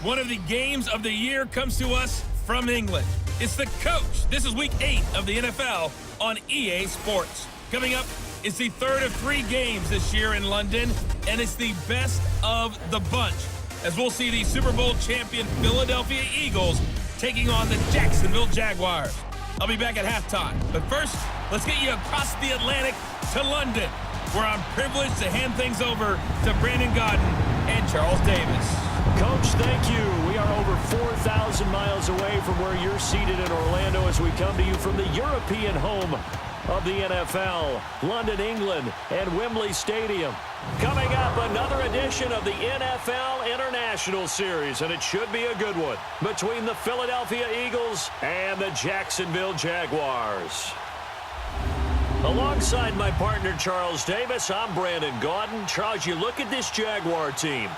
One of the games of the year comes to us from England. It's the coach. This is week 8 of the NFL on EA Sports. Coming up is the third of 3 games this year in London, and it's the best of the bunch, as we'll see the Super Bowl champion Philadelphia Eagles taking on the Jacksonville Jaguars. I'll be back at halftime, but first, let's get you across the Atlantic to London, where I'm privileged to hand things over to Brandon Gaudin and Charles Davis. Coach, thank you. We are over 4,000 miles away from where you're seated in Orlando as we come to you from the European home of the NFL, London, England, and Wembley Stadium. Coming up, another edition of the NFL International Series, and it should be a good one, between the Philadelphia Eagles and the Jacksonville Jaguars. Alongside my partner, Charles Davis, I'm Brandon Gaudin. Charles, you look at this Jaguar team.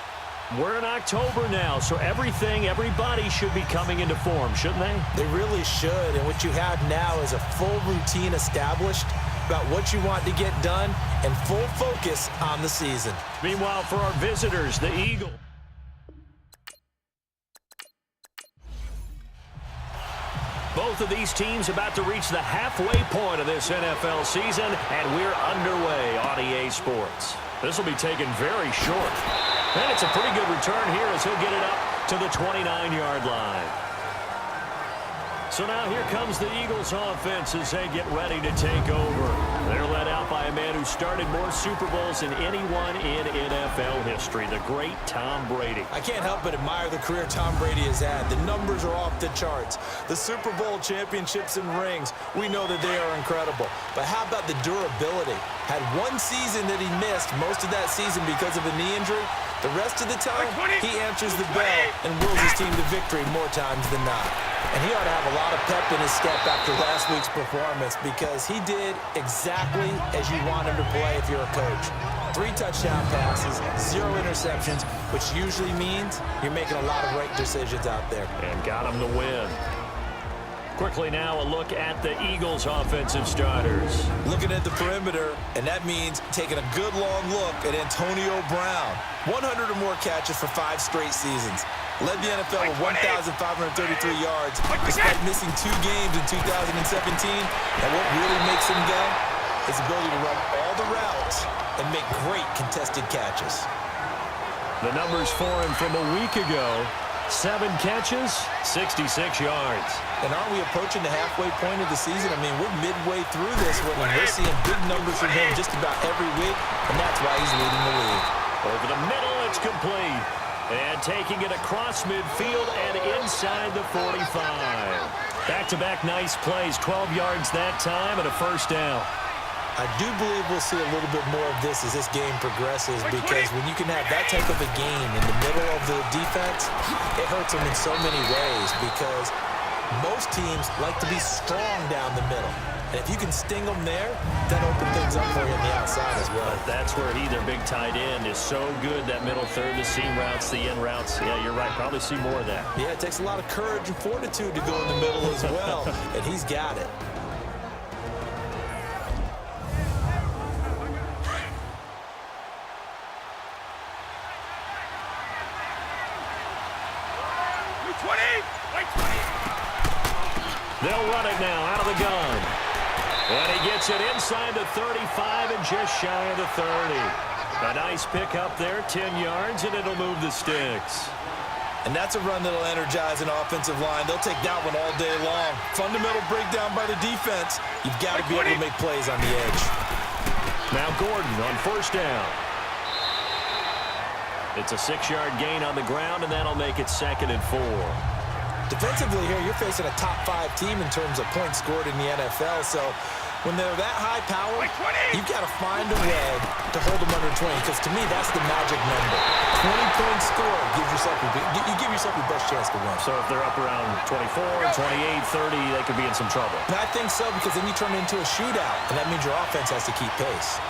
We're in October now, so everybody should be coming into form, shouldn't they? They really should, and what you have now is a full routine established about what you want to get done and full focus on the season. Meanwhile, for our visitors, the Eagles. Both of these teams about to reach the halfway point of this NFL season, and we're underway on EA Sports. This will be taken very short. And it's a pretty good return here as he'll get it up to the 29-yard line. So now here comes the Eagles offense as they get ready to take over. They're led out by a man who started more Super Bowls than anyone in NFL history, the great Tom Brady. I can't help but admire the career Tom Brady has had. The numbers are off the charts. The Super Bowl championships and rings, we know that they are incredible. But how about the durability? Had one season that he missed, most of that season because of a knee injury. The rest of the time, he answers the bell and wills his team to victory more times than not. And he ought to have a lot of pep in his step after last week's performance because he did exactly as you want him to play if you're a coach. 3 touchdown passes, 0 interceptions, which usually means you're making a lot of right decisions out there. And got him the win. Quickly now, a look at the Eagles' offensive starters. Looking at the perimeter, and that means taking a good long look at Antonio Brown. 100 or more catches for 5 straight seasons. Led the NFL with 1,533 yards despite missing 2 games in 2017. And what really makes him go is the ability to run all the routes and make great contested catches. The numbers for him from a week ago: 7 catches, 66 yards. And aren't we approaching the halfway point of the season? I mean, we're midway through this one, and we're seeing big numbers from him just about every week, and that's why he's leading the league. Over the middle, it's complete. And taking it across midfield and inside the 45. Back-to-back nice plays, 12 yards that time and a first down. I do believe we'll see a little bit more of this as this game progresses because when you can have that type of a game in the middle of the defense, it hurts them in so many ways because most teams like to be strong down the middle. And if you can sting them there, that opens things up for you on the outside as well. But that's where he, their big tight end, is so good, that middle third, the seam routes, the in routes. Yeah, you're right. Probably see more of that. Yeah, it takes a lot of courage and fortitude to go in the middle as well, and he's got it. They'll run it now out of the gun. And he gets it inside the 35 and just shy of the 30. A nice pickup there, 10 yards, and it'll move the sticks. And that's a run that'll energize an offensive line. They'll take that one all day long. Fundamental breakdown by the defense. You've got to be able to make plays on the edge. Now Gordon on first down. It's a 6-yard gain on the ground, and that'll make it 2nd and 4. Defensively here, you're facing a top 5 team in terms of points scored in the NFL. So when they're that high power, you've got to find a way to hold them under 20, because to me, that's the magic number. 20-point score gives yourself you give yourself your best chance to win. So if they're up around 24, 28, 30, they could be in some trouble. And I think so, because then you turn it into a shootout, and that means your offense has to keep pace.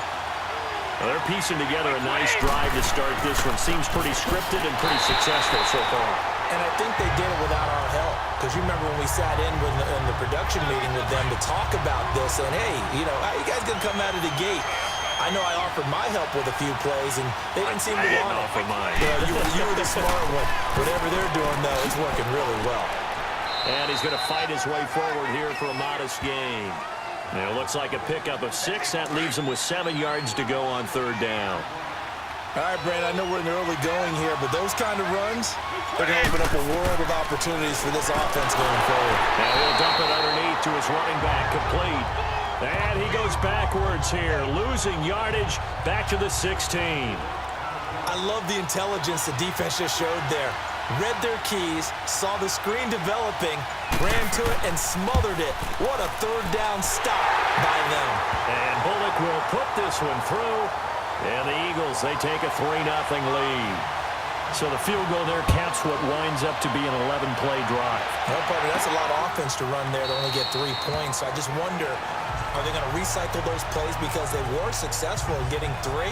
Well, they're piecing together a nice drive to start this one. Seems pretty scripted and pretty successful so far. And I think they did it without our help. Because you remember when we sat in the production meeting with them to talk about this, and hey, you know, how you guys going to come out of the gate? I know I offered my help with a few plays, and they didn't seem to want it. Offer mine. Yeah, you were the smart one. Whatever they're doing, though, it's working really well. And he's going to fight his way forward here for a modest gain. And it looks like a pickup of 6. That leaves him with 7 yards to go on third down. All right, Brandon, I know we're in the early going here, but those kind of runs, they're going to open up a world of opportunities for this offense going forward. Now he'll dump it underneath to his running back, complete. And he goes backwards here, losing yardage back to the 16. I love the intelligence the defense just showed there. Read their keys, saw the screen developing, ran to it, and smothered it. What a third down stop by them. And Bullock will put this one through. And the Eagles, they take a 3-0 lead. So the field goal there caps what winds up to be an 11-play drive. Well, partner, that's a lot of offense to run there to only get 3 points. So I just wonder, are they going to recycle those plays because they were successful in getting 3?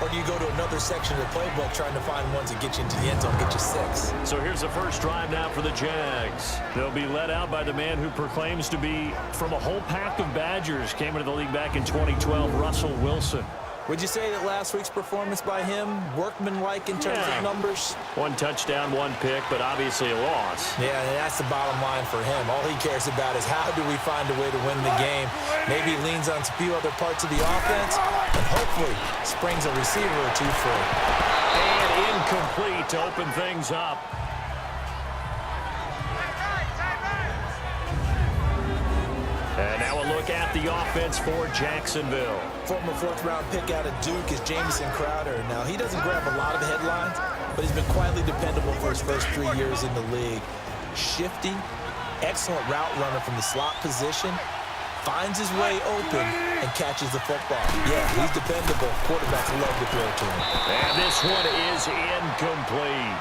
Or do you go to another section of the playbook trying to find ones that get you into the end zone, get you 6? So here's the first drive now for the Jags. They'll be led out by the man who proclaims to be from a whole pack of Badgers. Came into the league back in 2012, Russell Wilson. Would you say that last week's performance by him, workmanlike in terms of numbers? 1 touchdown, 1 pick, but obviously a loss. Yeah, and that's the bottom line for him. All he cares about is how do we find a way to win the game. Maybe he leans on a few other parts of the offense, and hopefully springs a receiver or 2 free. And incomplete to open things up. And now a look at the offense for Jacksonville. Former 4th-round pick out of Duke is Jamison Crowder. Now, he doesn't grab a lot of headlines, but he's been quietly dependable for his first 3 years in the league. Shifty, excellent route runner from the slot position, finds his way open, and catches the football. Yeah, he's dependable. Quarterbacks love to throw to him. And this one is incomplete.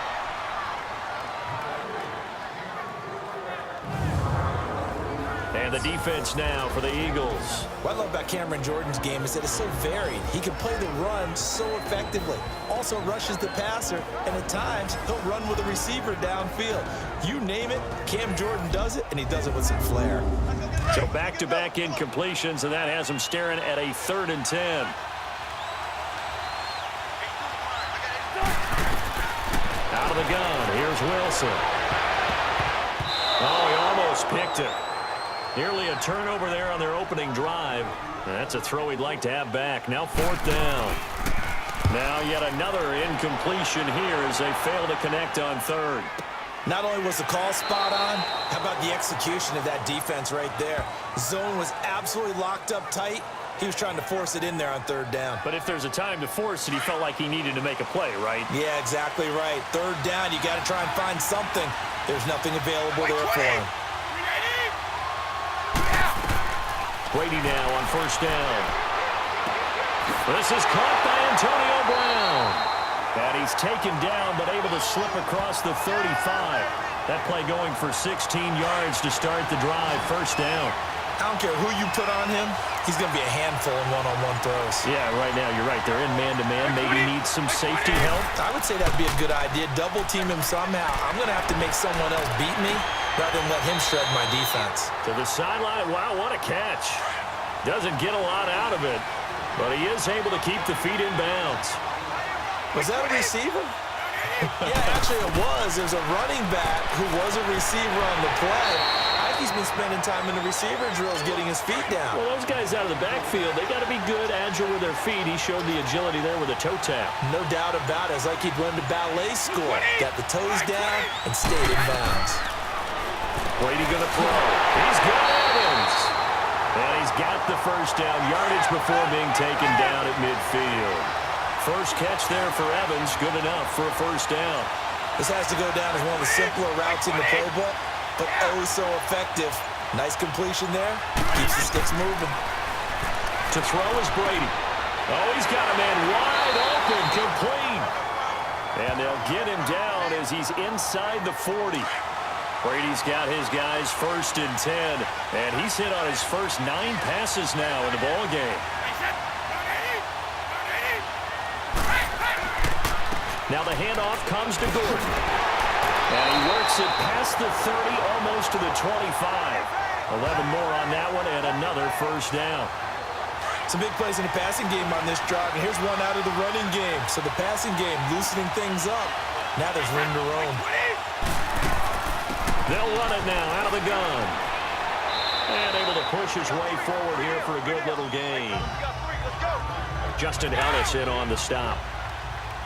And the defense now for the Eagles. What I love about Cameron Jordan's game is that it's so varied. He can play the run so effectively. Also rushes the passer, and at times, he'll run with a receiver downfield. You name it, Cam Jordan does it, and he does it with some flair. So back-to-back incompletions, and that has him staring at a 3rd and 10. Out of the gun, here's Wilson. Oh, he almost picked it. Nearly a turnover there on their opening drive. That's a throw he'd like to have back. Now 4th down. Now yet another incompletion here as they fail to connect on 3rd. Not only was the call spot on, how about the execution of that defense right there? Zone was absolutely locked up tight. He was trying to force it in there on 3rd down. But if there's a time to force it, he felt like he needed to make a play, right? Yeah, exactly right. 3rd down, you got to try and find something. There's nothing available there for him. Brady now on 1st down. This is caught by Antonio Brown. And he's taken down but able to slip across the 35. That play going for 16 yards to start the drive. 1st down. I don't care who you put on him. He's going to be a handful in one-on-one throws. Yeah, right now you're right. They're in man-to-man. Maybe needs some safety help. I would say that'd be a good idea. Double team him somehow. I'm going to have to make someone else beat me rather than let him shred my defense. To the sideline. Wow, what a catch. Doesn't get a lot out of it, but he is able to keep the feet in bounds. Was that a receiver? Yeah, actually it was. There's a running back who was a receiver on the play. I think he's been spending time in the receiver drills getting his feet down. Well, those guys out of the backfield, they got to be good, agile with their feet. He showed the agility there with a toe tap. No doubt about it. It's like he'd run to ballet school. Got the toes down and stayed in bounds. Brady going to throw. He's got Evans. And he's got the 1st down yardage before being taken down at midfield. First catch there for Evans, good enough for a 1st down. This has to go down as one of the simpler routes in the playbook, but oh so effective. Nice completion there. Keeps the sticks moving. To throw is Brady. Oh, he's got a man wide open, complete. And they'll get him down as he's inside the 40. Brady's got his guys 1st and 10, and he's hit on his first 9 passes now in the ballgame. Now the handoff comes to Gordon. And he works it past the 30, almost to the 25. 11 more on that one, and another 1st down. Some big plays in the passing game on this drive, and here's one out of the running game. So the passing game loosening things up. Now there's room to roam. They'll run it now out of the gun. And able to push his way forward here for a good little gain. Justin Ellis in on the stop.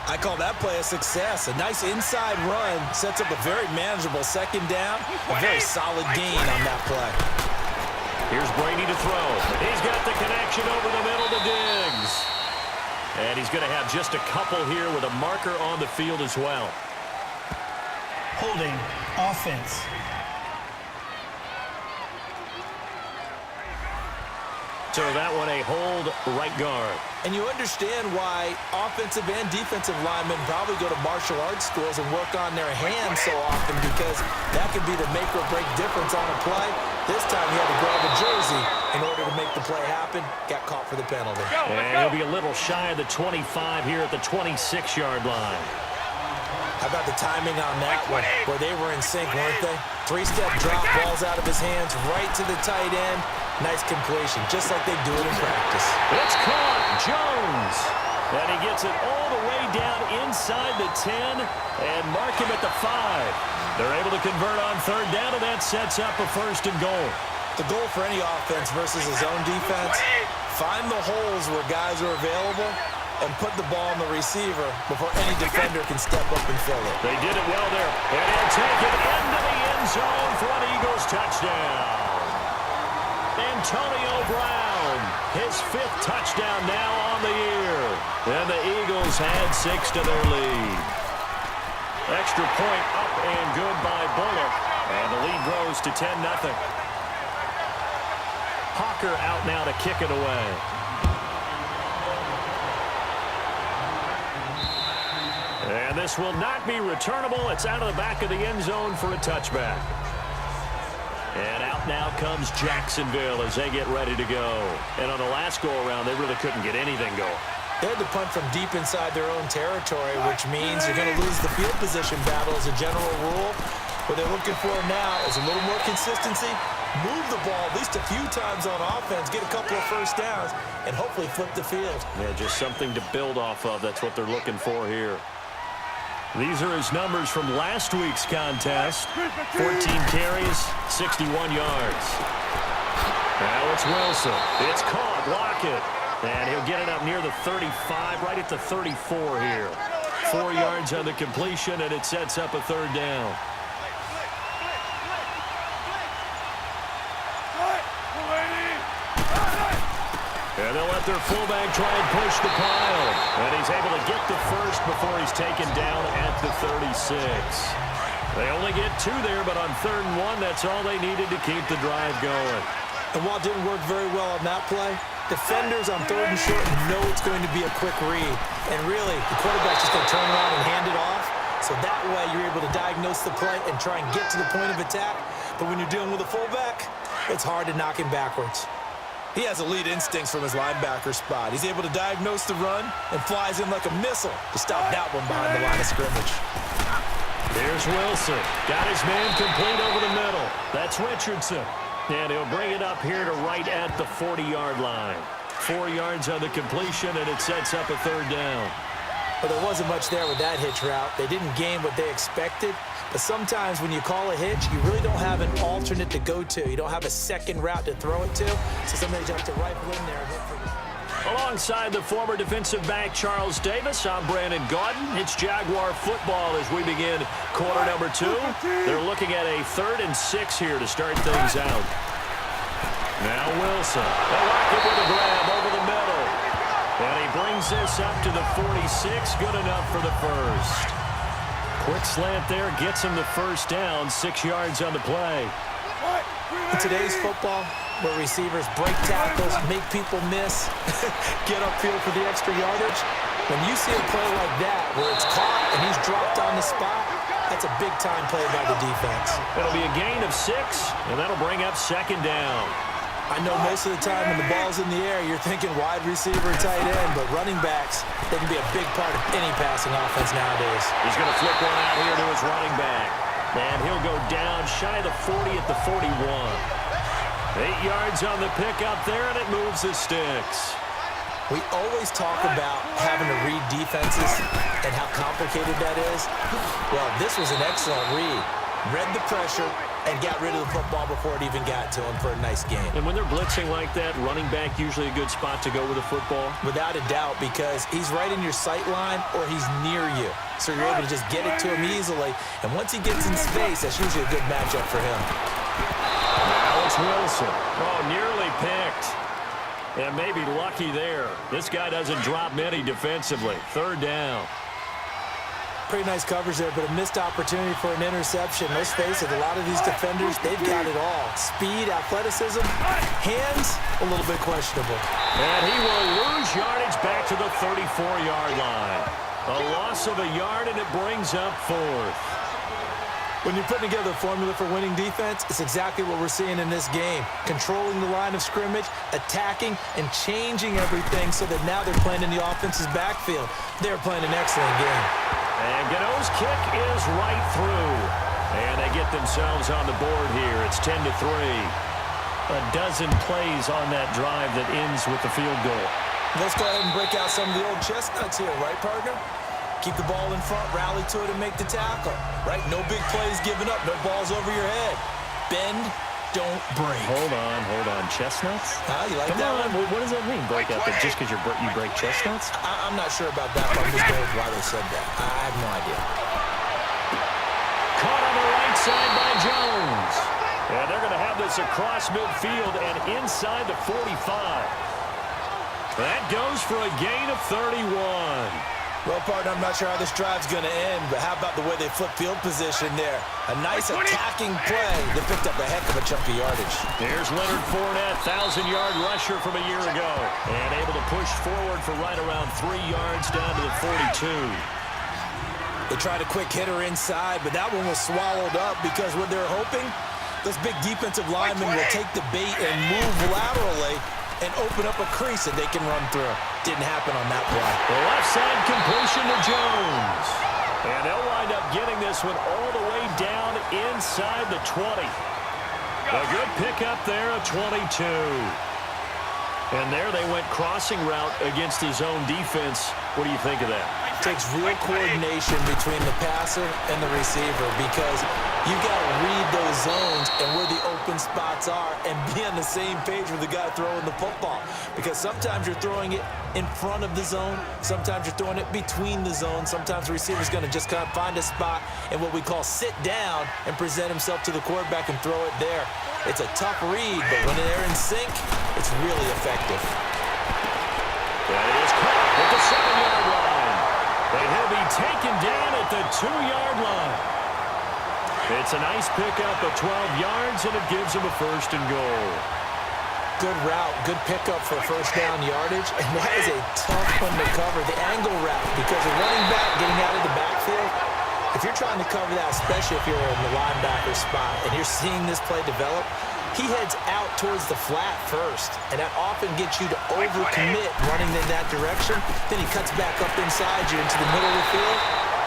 I call that play a success. A nice inside run sets up a very manageable second down. A very solid gain on that play. Here's Brady to throw. He's got the connection over the middle to Diggs. And he's going to have just a couple here with a marker on the field as well. Holding offense. So that one a hold right guard. And you understand why offensive and defensive linemen probably go to martial arts schools and work on their hands so often, because that could be the make or break difference on a play. This time he had to grab a jersey in order to make the play happen. Got caught for the penalty. And he'll be a little shy of the 25 here at the 26-yard line. How about the timing on that one, where they were in sync, weren't they? Three-step drop, balls out of his hands, right to the tight end. Nice completion, just like they do it in practice. It's caught. Jones. And he gets it all the way down inside the 10 and mark him at the 5. They're able to convert on third down, and that sets up a 1st and goal. The goal for any offense versus his own defense, find the holes where guys are available and put the ball on the receiver before any defender can step up and fill it. They did it well there. And he'll take it into the end zone for an Eagles touchdown. Antonio Brown, his 5th touchdown now on the year. And the Eagles add 6 to their lead. Extra point up and good by Bullock. And the lead grows to 10-0. Hawker out now to kick it away. And this will not be returnable. It's out of the back of the end zone for a touchback. And out now comes Jacksonville as they get ready to go. And on the last go-around, they really couldn't get anything going. They had to punt from deep inside their own territory, which means you're going to lose the field position battle as a general rule. What they're looking for now is a little more consistency, move the ball at least a few times on offense, get a couple of first downs, and hopefully flip the field. Yeah, just something to build off of. That's what they're looking for here. These are his numbers from last week's contest. 14 carries, 61 yards. Now it's Wilson. It's caught. Lockett. And he'll get it up near the 35, right at the 34 here. 4 yards on the completion, and it sets up a 3rd down. And they'll let their fullback try and push the pile. And he's able to get the first before he's taken down at the 36. They only get 2 there, but on 3rd and 1, that's all they needed to keep the drive going. And while it didn't work very well on that play, defenders on 3rd and short know it's going to be a quick read. And really, the quarterback's just going to turn around and hand it off. So that way, you're able to diagnose the play and try and get to the point of attack. But when you're dealing with a fullback, it's hard to knock him backwards. He has elite instincts from his linebacker spot. He's able to diagnose the run and flies in like a missile to stop that one behind the line of scrimmage. Here's Wilson. Got his man complete over the middle. That's Richardson. And he'll bring it up here to right at the 40-yard line. 4 yards on the completion, and it sets up a 3rd down. Well, there wasn't much there with that hitch route. They didn't gain what they expected. But sometimes when you call a hitch, you really don't have an alternate to go to. You don't have a second route to throw it to. So sometimes you have to rifle in there and look for it. Alongside the former defensive back Charles Davis, I'm Brandon Gaudin. It's Jaguar football as we begin quarter number 2. They're looking at a 3rd and 6 here to start things out. Now Wilson. They lock it with a grab over the middle. And he brings this up to the 46. Good enough for the first. Quick slant there, gets him the first down, 6 yards on the play. In today's football, where receivers break tackles, make people miss, get upfield for the extra yardage, when you see a play like that where it's caught and he's dropped on the spot, that's a big-time play by the defense. It'll be a gain of 6, and that'll bring up 2nd down. I know most of the time when the ball's in the air, you're thinking wide receiver and tight end, but running backs, they can be a big part of any passing offense nowadays. He's going to flip one out here to his running back. And he'll go down shy of the 40 at the 41. 8 yards on the pickup there, and it moves the sticks. We always talk about having to read defenses and how complicated that is. Well, this was an excellent read. Read the pressure and got rid of the football before it even got to him for a nice game. And when they're blitzing like that, running back usually a good spot to go with the football? Without a doubt, because he's right in your sight line or he's near you. So you're able to just get it to him easily. And once he gets in space, that's usually a good matchup for him. Now it's Wilson. Oh, nearly picked. And maybe lucky there. This guy doesn't drop many defensively. Third down. Pretty nice coverage there, but a missed opportunity for an interception. Let's face it, a lot of these defenders, they've got it all. Speed, athleticism, hands, a little bit questionable. And he will lose yardage back to the 34-yard line. A loss of a yard, and it brings up fourth. When you're putting together a formula for winning defense, it's exactly what we're seeing in this game. Controlling the line of scrimmage, attacking, and changing everything so that now they're playing in the offense's backfield. They're playing an excellent game. And Gano's kick is right through. And they get themselves on the board here. It's 10-3. A dozen plays on that drive that ends with the field goal. Let's go ahead and break out some of the old chestnuts here, right, partner? Keep the ball in front, rally to it, and make the tackle, right? No big plays given up, no balls over your head. Bend, don't break. Hold on. Chestnuts? You like Come that on. one? What does that mean, break out? Just because you break chestnuts? I'm not sure about that, but I'm just going with why they said that. I have no idea. Caught on the right side by Jones. And they're going to have this across midfield and inside the 45. That goes for a gain of 31. Well, partner, I'm not sure how this drive's going to end, but how about the way they flip field position there? A nice attacking play that picked up a heck of a chunk of yardage. Here's Leonard Fournette, 1,000-yard rusher from a year ago, and able to push forward for right around 3 yards down to the 42. They tried a quick hitter inside, but that one was swallowed up because what they're hoping, those big defensive linemen will take the bait and move laterally and open up a crease that they can run through. Didn't happen on that play. The left side completion to Jones. And they'll wind up getting this one all the way down inside the 20. A good pickup there of 22. And there they went crossing route against his own defense. What do you think of that? Takes real coordination between the passer and the receiver because you got to read those zones and where the open spots are and be on the same page with the guy throwing the football. Because sometimes you're throwing it in front of the zone. Sometimes you're throwing it between the zones. Sometimes the receiver's going to just kind of find a spot and what we call sit down and present himself to the quarterback and throw it there. It's a tough read, but when they're in sync, it's really effective. That is caught at the 7-yard line. And he'll be taken down at the 2-yard line. It's a nice pickup of 12 yards, and it gives him a 1st and goal. Good route, good pickup for first down yardage, and that is a tough one to cover. The angle route, because a running back getting out of the backfield, if you're trying to cover that, especially if you're in the linebacker spot and you're seeing this play develop, he heads out towards the flat first, and that often gets you to overcommit running in that direction. Then he cuts back up inside you into the middle of the field.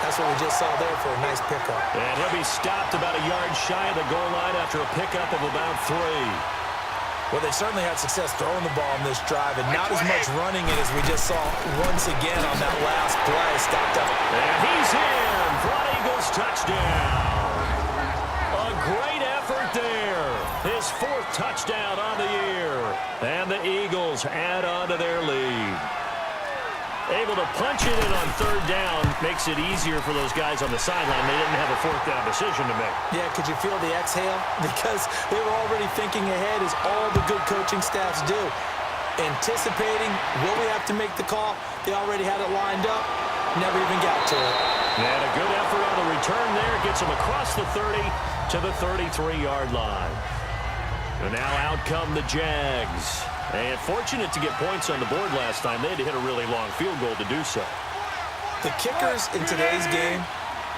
That's what we just saw there for a nice pickup. And he'll be stopped about a yard shy of the goal line after a pickup of about 3. Well, they certainly had success throwing the ball on this drive, and not as much running it as we just saw once again on that last play. Stopped up. And he's in for an Eagles touchdown. A great effort there. His 4th touchdown on the year. And the Eagles add on to their lead. Able to punch it in on 3rd down makes it easier for those guys on the sideline. They didn't have a 4th down decision to make. Yeah, could you feel the exhale? Because they were already thinking ahead, as all the good coaching staffs do. Anticipating, will we have to make the call? They already had it lined up. Never even got to it. And a good effort on the return there. Gets them across the 30 to the 33-yard line. And now out come the Jags. And fortunate to get points on the board last time. They had to hit a really long field goal to do so. The kickers in today's game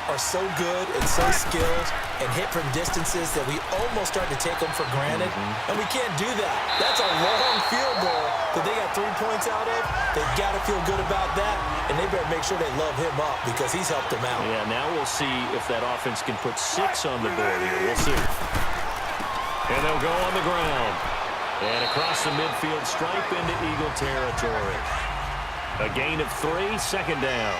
are so good and so skilled and hit from distances that we almost start to take them for granted. And we can't do that. That's a long field goal that they got 3 points out of. They've got to feel good about that, and they better make sure they love him up because he's helped them out. Yeah, now we'll see if that offense can put 6 on the board here. We'll see. And they'll go on the ground. And across the midfield stripe into Eagle territory. A gain of 3, second down.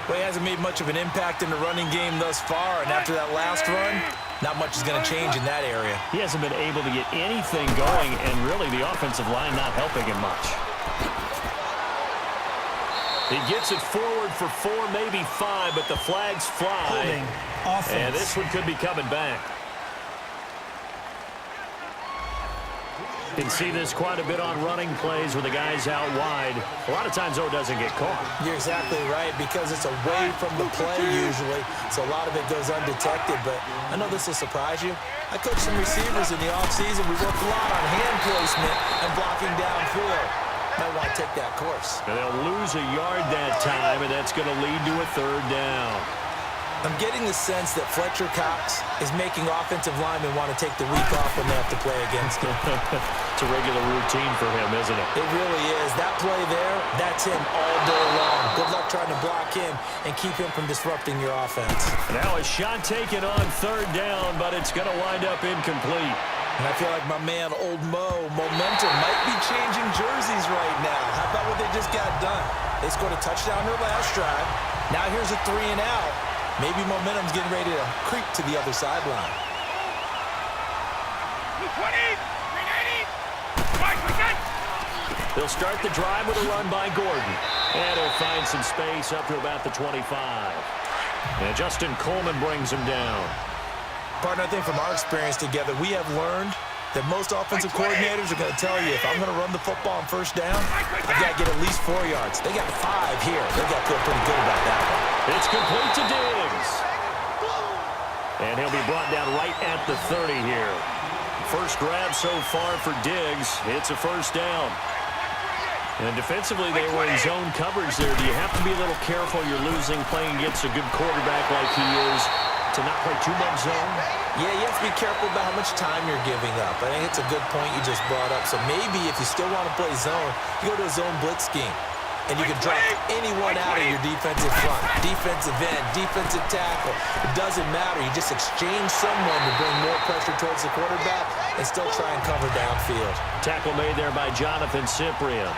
Well, he hasn't made much of an impact in the running game thus far, and after that last run, not much is going to change in that area. He hasn't been able to get anything going, and really the offensive line not helping him much. He gets it forward for 4, maybe 5, but the flags fly. And this one could be coming back. You can see this quite a bit on running plays where the guy's out wide. A lot of times, though, it doesn't get caught. You're exactly right, because it's away from the play usually, so a lot of it goes undetected. But I know this will surprise you. I coached some receivers in the offseason. We worked a lot on hand placement and blocking downfield. Might want to take that course. And they'll lose a yard that time, and that's going to lead to a 3rd down. I'm getting the sense that Fletcher Cox is making offensive linemen want to take the week off when they have to play against him. It's a regular routine for him, isn't it? It really is. That play there, that's him all day long. Good luck trying to block him and keep him from disrupting your offense. Now a shot taken on 3rd down, but it's going to wind up incomplete. And I feel like my man, Old Mo, momentum might be changing jerseys right now. How about what they just got done? They scored a touchdown their last drive. Now here's a 3 and out. Maybe momentum's getting ready to creep to the other sideline. They'll start the drive with a run by Gordon. And he'll find some space up to about the 25. And Justin Coleman brings him down. Partner, I think from our experience together, we have learned that most offensive coordinators are going to tell you, if I'm going to run the football on 1st down, I've got to get at least 4 yards. They got 5 here. They got to feel pretty good about that one. It's complete to Diggs. And he'll be brought down right at the 30 here. First grab so far for Diggs. It's a 1st down. And defensively, they were in zone coverage there. Do you have to be a little careful? You're losing playing against a good quarterback like he is to not play too much zone? Yeah, you have to be careful about how much time you're giving up. I think it's a good point you just brought up. So maybe if you still want to play zone, you go to a zone blitz scheme. And you can drop anyone out of your defensive front. Defensive end, defensive tackle. It doesn't matter. You just exchange someone to bring more pressure towards the quarterback and still try and cover downfield. Tackle made there by Jonathan Cyprien.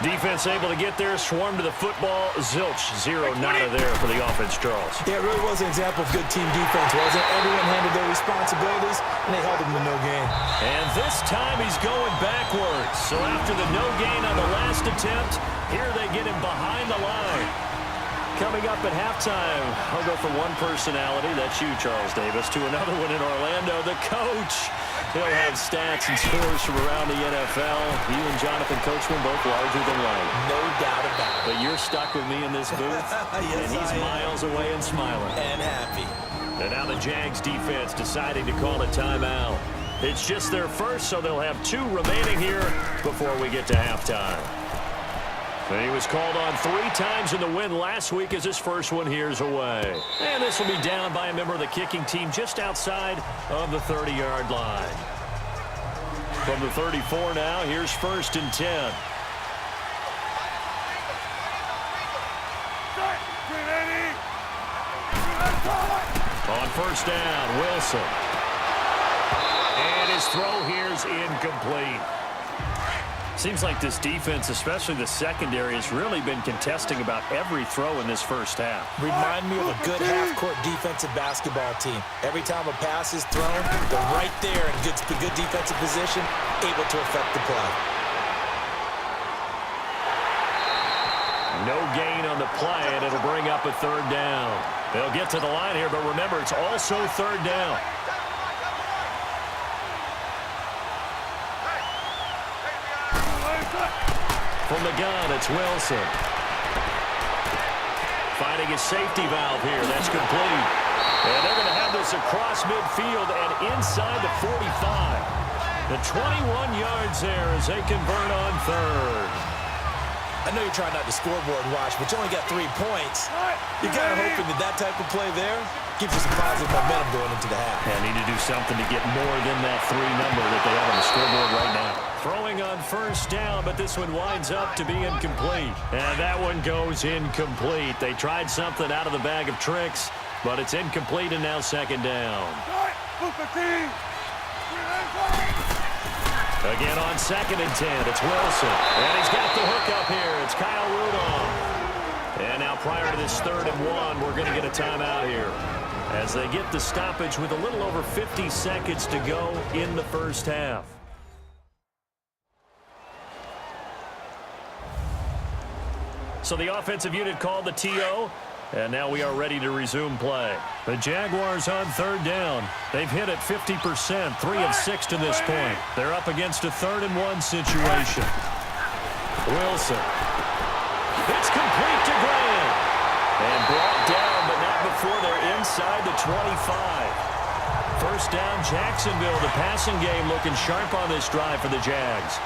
Defense able to get there, swarm to the football. Zilch, 0 nada there for the offense, Charles. Yeah, it really was an example of good team defense, wasn't it? Everyone handled their responsibilities, and they held them to no gain. And this time he's going backwards. So after the no gain on the last attempt, here they get him behind the line. Coming up at halftime, I'll go from one personality, that's you, Charles Davis, to another one in Orlando, the coach. He'll have stats and scores from around the NFL. You and Jonathan Coachman both larger than life. No doubt about it. But you're stuck with me in this booth, yes, and he's miles away and smiling. And happy. And now the Jags defense deciding to call a timeout. It's just their first, so they'll have 2 remaining here before we get to halftime. And he was called on 3 times in the win last week as his first one here's away. And this will be down by a member of the kicking team just outside of the 30-yard line. From the 34 now, here's 1st and 10. On 1st down, Wilson. And his throw here's incomplete. Seems like this defense, especially the secondary, has really been contesting about every throw in this first half. Remind me of a good half-court defensive basketball team. Every time a pass is thrown, they're right there in good defensive position, able to affect the play. No gain on the play, and it'll bring up a 3rd down. They'll get to the line here, but remember, it's also 3rd down. From the gun, it's Wilson. Finding his safety valve here. That's complete. And they're going to have this across midfield and inside the 45. The 21 yards there as they convert on 3rd. I know you're trying not to scoreboard watch, but you only got 3 points. You're kind of hoping that type of play there gives you some positive momentum going into the half. Yeah, need to do something to get more than that 3 number that they have on the scoreboard right now. Throwing on 1st down, but this one winds up to be incomplete. And that one goes incomplete. They tried something out of the bag of tricks, but it's incomplete and now 2nd down. Again on 2nd and 10, it's Wilson. And he's got the hook up here. It's Kyle Rudolph. And now prior to this 3rd and 1, we're going to get a timeout here, as they get the stoppage with a little over 50 seconds to go in the first half. So the offensive unit called the TO, and now we are ready to resume play. The Jaguars on 3rd down. They've hit it 50%, 3 of 6 to this point. They're up against a 3rd and 1 situation. Wilson. It's complete to Graham. And brought down, but not before they're inside the 25. First down, Jacksonville. The passing game looking sharp on this drive for the Jags.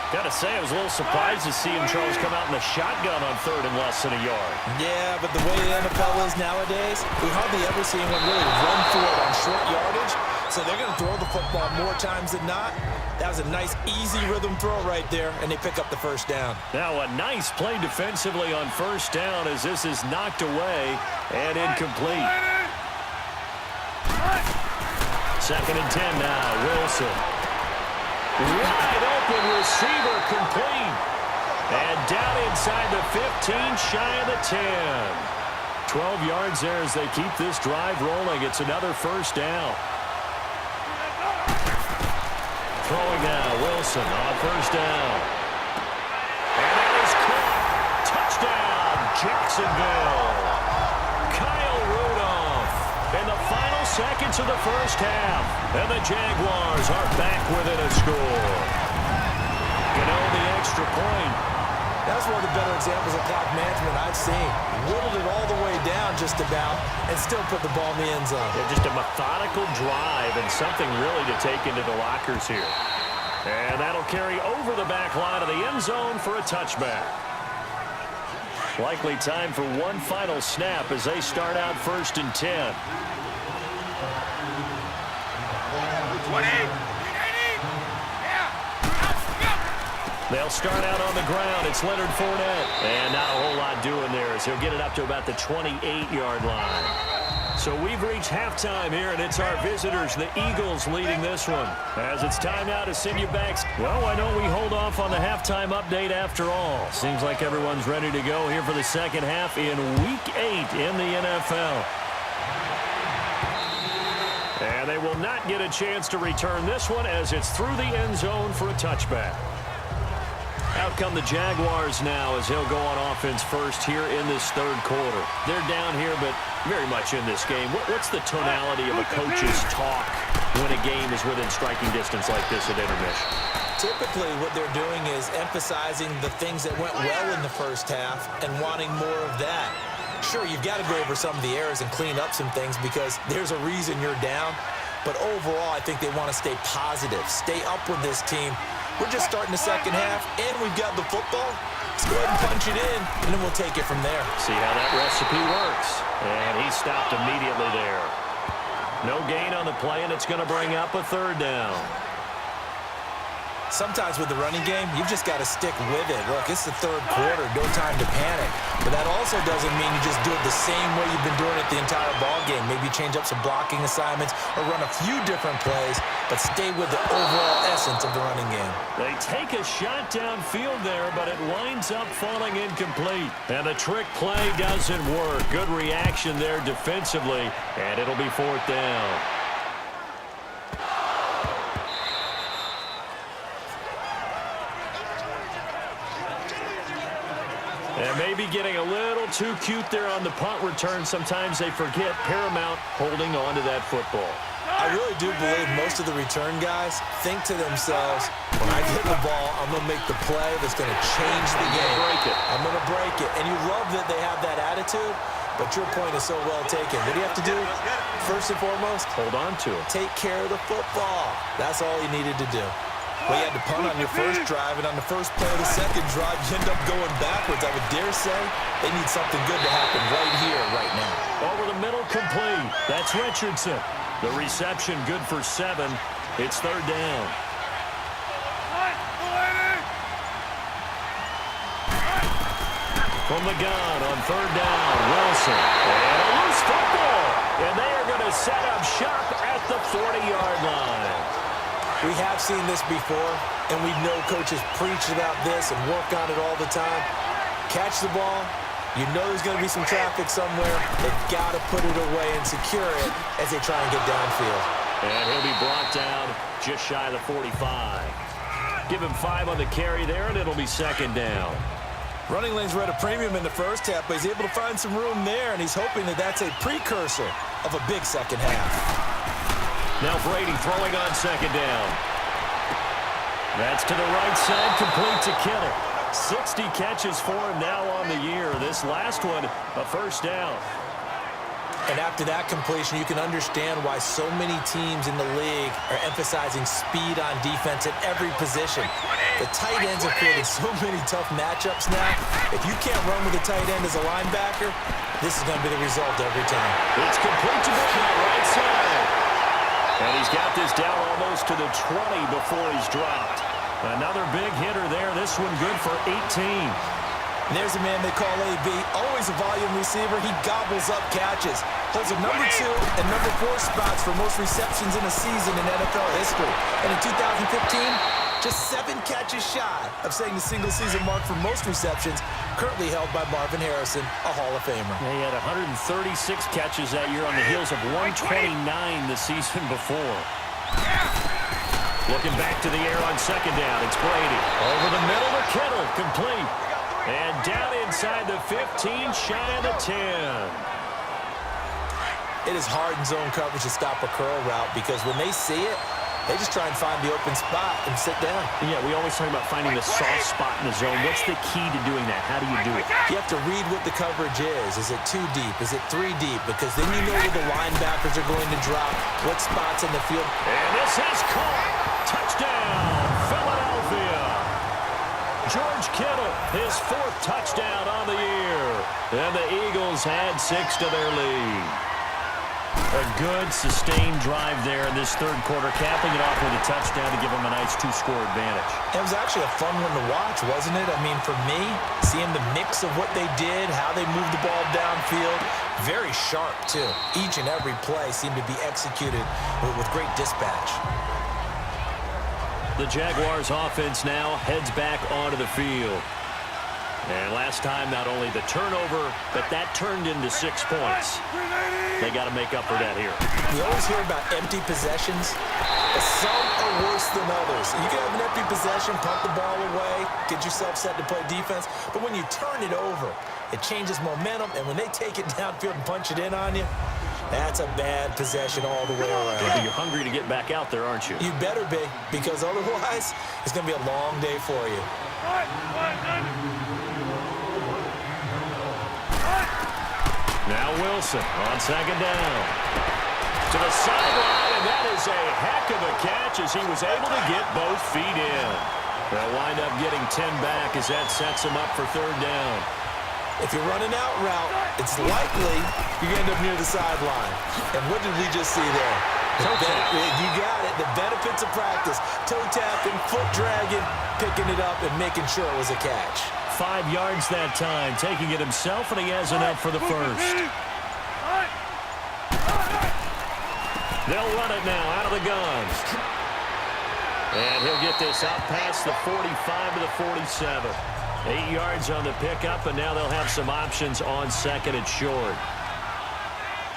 Got to say, I was a little surprised to see him, Charles, come out in the shotgun on 3rd and less than a yard. Yeah, but the way the NFL is nowadays, we hardly ever see anyone really run for it on short yardage. So they're going to throw the football more times than not. That was a nice, easy rhythm throw right there, and they pick up the first down. Now a nice play defensively on first down as this is knocked away and incomplete. 2nd and 10 now, Wilson. Wide open receiver complete. And down inside the 15, shy of the 10. 12 yards there as they keep this drive rolling. It's another first down. Throwing now, Wilson on first down. And that is caught. Touchdown, Jacksonville. Kyle Rudolph in the final seconds of the first half. And the Jaguars are back within a score. The extra point. That's one of the better examples of clock management I've seen. Whittled it all the way down just about and still put the ball in the end zone. Yeah, just a methodical drive and something really to take into the lockers here. And that'll carry over the back line of the end zone for a touchback. Likely time for one final snap as they start out 1st and 10. 20. They'll start out on the ground. It's Leonard Fournette. And not a whole lot doing there as he'll get it up to about the 28-yard line. So we've reached halftime here, and it's our visitors, the Eagles, leading this one. As it's time now to send you back. Well, why don't we hold off on the halftime update after all? Seems like everyone's ready to go here for the second half in Week 8 in the NFL. And they will not get a chance to return this one as it's through the end zone for a touchback. Out come the Jaguars now as he'll go on offense first here in this 3rd quarter. They're down here, but very much in this game. What's the tonality of a coach's talk when a game is within striking distance like this at intermission? Typically, what they're doing is emphasizing the things that went well in the first half and wanting more of that. Sure, you've got to go over some of the errors and clean up some things because there's a reason you're down. But overall, I think they want to stay positive, stay up with this team. We're just starting the second half, and we've got the football. Let's go ahead and punch it in, and then we'll take it from there. See how that recipe works. And he stopped immediately there. No gain on the play, and it's going to bring up a 3rd down. Sometimes with the running game, you've just got to stick with it. Look, it's the 3rd quarter, no time to panic. But that also doesn't mean you just do it the same way you've been doing it the entire ball game. Maybe change up some blocking assignments or run a few different plays, but stay with the overall essence of the running game. They take a shot downfield there, but it winds up falling incomplete. And the trick play doesn't work. Good reaction there defensively, and it'll be 4th down. And maybe getting a little too cute there on the punt return. Sometimes they forget paramount holding on to that football. I really do believe most of the return guys think to themselves, when I hit the ball, I'm going to make the play that's going to change the game. I'm going to break it. And you love that they have that attitude, but your point is so well taken. What do you have to do? First and foremost, hold on to it. Take care of the football. That's all you needed to do. Well, you had to punt on your first drive, and on the first play of the second drive, you end up going backwards. I would dare say they need something good to happen right here, right now. Over the middle, complete. That's Richardson. The reception good for 7. It's 3rd down. From the gun on 3rd down, Wilson. And a loose football. And they are going to set up shop at the 40-yard line. We have seen this before, and we know coaches preach about this and work on it all the time. Catch the ball. You know there's going to be some traffic somewhere. They've got to put it away and secure it as they try and get downfield. And he'll be brought down just shy of the 45. Give him 5 on the carry there, and it'll be second down. Running lanes were at a premium in the first half, but he's able to find some room there, and he's hoping that that's a precursor of a big second half. Now Brady throwing on second down. That's to the right side, complete to Kittle. 60 catches for him now on the year. This last one, a first down. And after that completion, you can understand why so many teams in the league are emphasizing speed on defense at every position. The tight ends have created so many tough matchups now. If you can't run with a tight end as a linebacker, this is going to be the result every time. It's complete to Bishop, right side. And he's got this down almost to the 20 before he's dropped. Another big hitter there. This one good for 18. There's a man they call AB, always a volume receiver. He gobbles up catches. Holds a number 2 and number 4 spots for most receptions in a season in NFL history. And in 2015, just 7 catches shy of setting the single-season mark for most receptions, currently held by Marvin Harrison, a Hall of Famer. He had 136 catches that year on the heels of 129 the season before. Looking back to the air on second down, it's Brady. Over the middle to Kittle, complete. And down inside the 15, shy of the 10. It is hard in zone coverage to stop a curl route because when they see it, they just try and find the open spot and sit down. Yeah, we always talk about finding the soft spot in the zone. What's the key to doing that? How do you do it? You have to read what the coverage is. Is it 2 deep? Is it 3 deep? Because then you know where the linebackers are going to drop, what spots in the field. And this is caught. Touchdown, Philadelphia. George Kittle, his 4th touchdown on the year. And the Eagles add 6 to their lead. A good, sustained drive there in this third quarter, capping it off with a touchdown to give them a nice 2-score advantage. It was actually a fun one to watch, wasn't it? I mean, for me, seeing the mix of what they did, how they moved the ball downfield, very sharp, too. Each and every play seemed to be executed with great dispatch. The Jaguars offense now heads back onto the field. And last time, not only the turnover, but that turned into 6 points. They got to make up for that here. We always hear about empty possessions, but some are worse than others. You can have an empty possession, pump the ball away, get yourself set to play defense, but when you turn it over, it changes momentum, and when they take it downfield and punch it in on you, that's a bad possession all the way around. Yeah, you're hungry to get back out there, aren't you? You better be, because otherwise, it's going to be a long day for you. Now Wilson on second down. To the sideline, and that is a heck of a catch as he was able to get both feet in. They'll wind up getting 10 back as that sets him up for third down. If you're running out route, it's likely you end up near the sideline. And what did we just see there? You got it. The benefits of practice. Toe tapping, foot dragging, picking it up, and making sure it was a catch. 5 yards that time, taking it himself, and he has enough for the first. They'll run it now out of the gun. And he'll get this out past the 45 to the 47. 8 yards on the pickup, and now they'll have some options on second and short.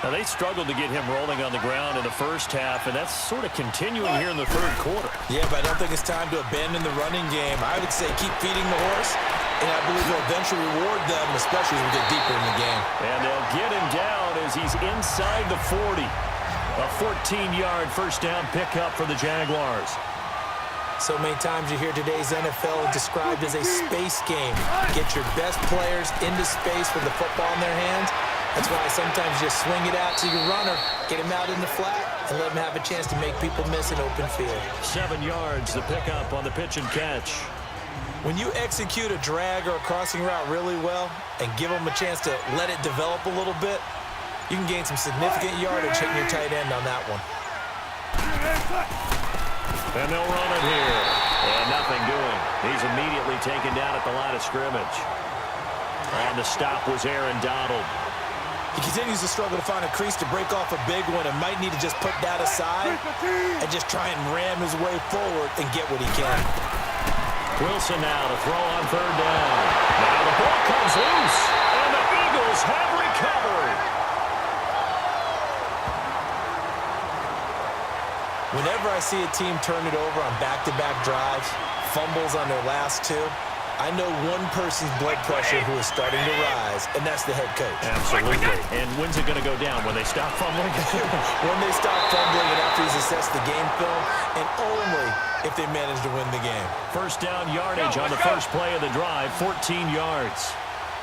Now, they struggled to get him rolling on the ground in the first half, and that's sort of continuing here in the third quarter. Yeah, but I don't think it's time to abandon the running game. I would say keep feeding the horse, and I believe they'll eventually reward them, especially as we get deeper in the game. And they'll get him down as he's inside the 40. A 14-yard first down pickup for the Jaguars. So many times you hear today's NFL described as a space game. Get your best players into space with the football in their hands. That's why sometimes you just swing it out to your runner, get him out in the flat, and let him have a chance to make people miss an open field. 7 yards, the pickup on the pitch and catch. When you execute a drag or a crossing route really well and give them a chance to let it develop a little bit, you can gain some significant yardage hitting your tight end on that one. And they'll run it here. And nothing doing. He's immediately taken down at the line of scrimmage. On the stop was Aaron Donald. He continues to struggle to find a crease to break off a big one and might need to just put that aside and just try and ram his way forward and get what he can. Wilson now to throw on third down. Now the ball comes loose, and the Eagles have recovered. Whenever I see a team turn it over on back-to-back drives, fumbles on their last two, I know one person's blood pressure who is starting to rise, and that's the head coach. Absolutely. And when's it going to go down? When they stop fumbling? When they stop fumbling and after he's assessed the game film, and only if they manage to win the game. First down yardage on the first play of the drive, 14 yards.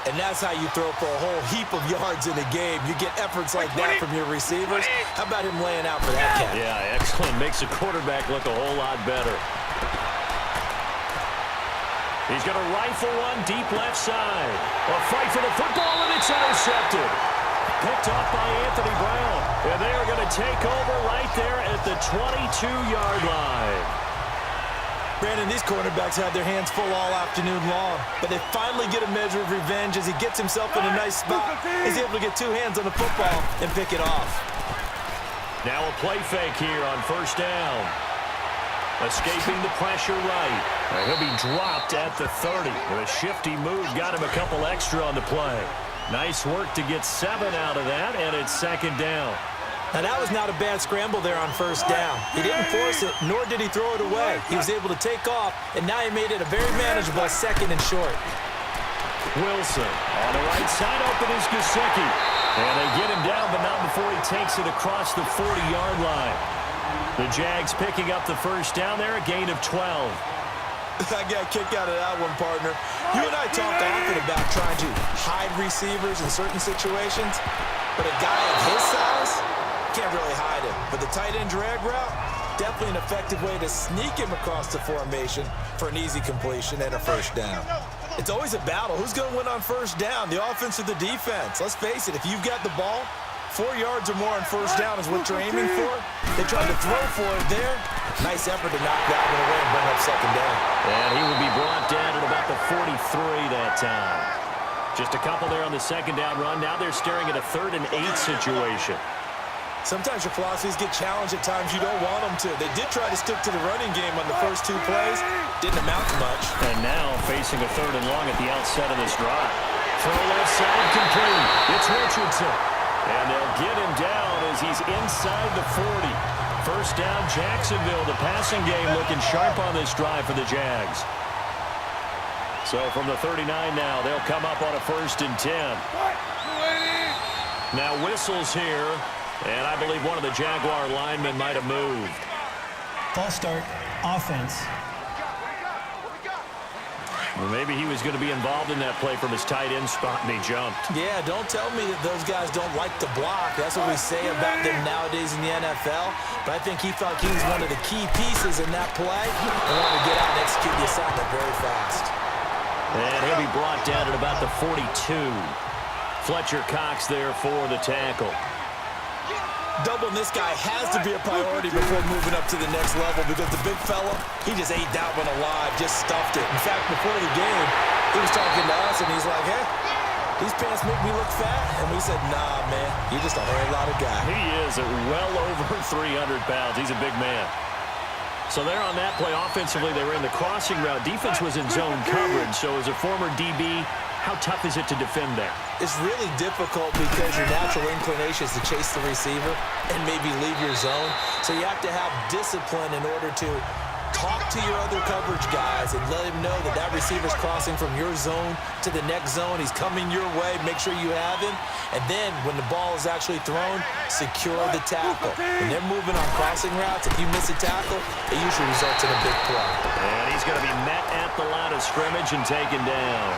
And that's how you throw for a whole heap of yards in a game. You get efforts like that from your receivers. How about him laying out for that catch? Yeah, excellent. Makes the quarterback look a whole lot better. He's going to rifle one deep left side. A fight for the football, and it's intercepted. Picked off by Anthony Brown. And they are going to take over right there at the 22-yard line. Brandon, these cornerbacks had their hands full all afternoon long, but they finally get a measure of revenge as he gets himself in a nice spot. He's able to get two hands on the football and pick it off. Now a play fake here on first down. Escaping the pressure right. And he'll be dropped at the 30. With a shifty move, got him a couple extra on the play. Nice work to get 7 out of that, and it's second down. Now, that was not a bad scramble there on first down. He didn't force it, nor did he throw it away. He was able to take off, and now he made it a very manageable second and short. Wilson on the right side, open is Gesicki. And they get him down, but not before he takes it across the 40-yard line. The Jags picking up the first down there, a gain of 12. I got a kick out of that one, partner. You and I talk often about trying to hide receivers in certain situations, but a guy of his size can't really hide him. But the tight end drag route, definitely an effective way to sneak him across the formation for an easy completion and a first down. It's always a battle. Who's going to win on first down, the offense or the defense? Let's face it, if you've got the ball, 4 yards or more on first down is what you're aiming for. They tried to throw for it there. Nice effort to knock that one away and bring up second down. And he will be brought down at about the 43 that time. Just a couple there on the second down run. Now they're staring at a 3rd and 8 situation. Sometimes your philosophies get challenged at times you don't want them to. They did try to stick to the running game on the first 2 plays. Didn't amount to much. And now facing a 3rd and long at the outset of this drive. Throw left side complete. It's Richardson. And they'll get him down as he's inside the 40. First down, Jacksonville. The passing game looking sharp on this drive for the Jags. So from the 39 now, they'll come up on a 1st and 10. Now whistles here, and I believe one of the Jaguar linemen might have moved. False start, offense. Well, maybe he was going to be involved in that play from his tight end spot, and he jumped. Yeah, don't tell me that those guys don't like to block. That's what we say about them nowadays in the NFL. But I think he felt he was one of the key pieces in that play and wanted to get out and execute the assignment very fast. And he'll be brought down at about the 42. Fletcher Cox there for the tackle. Doubling this guy has to be a priority before moving up to the next level because the big fella, he just ate that one alive, just stuffed it. In fact, before the game, he was talking to us, and he's like, hey, these pants make me look fat. And we said, nah, man, you're just a whole lot of guy. He is at well over 300 pounds. He's a big man. So there on that play, offensively, they were in the crossing route. Defense was in zone coverage. So as a former DB, how tough is it to defend that? It's really difficult because your natural inclination is to chase the receiver and maybe leave your zone. So you have to have discipline in order to talk to your other coverage guys and let him know that that receiver's crossing from your zone to the next zone. He's coming your way. Make sure you have him. And then when the ball is actually thrown, secure the tackle. When they're moving on crossing routes, if you miss a tackle, it usually results in a big play. And he's going to be met at the line of scrimmage and taken down.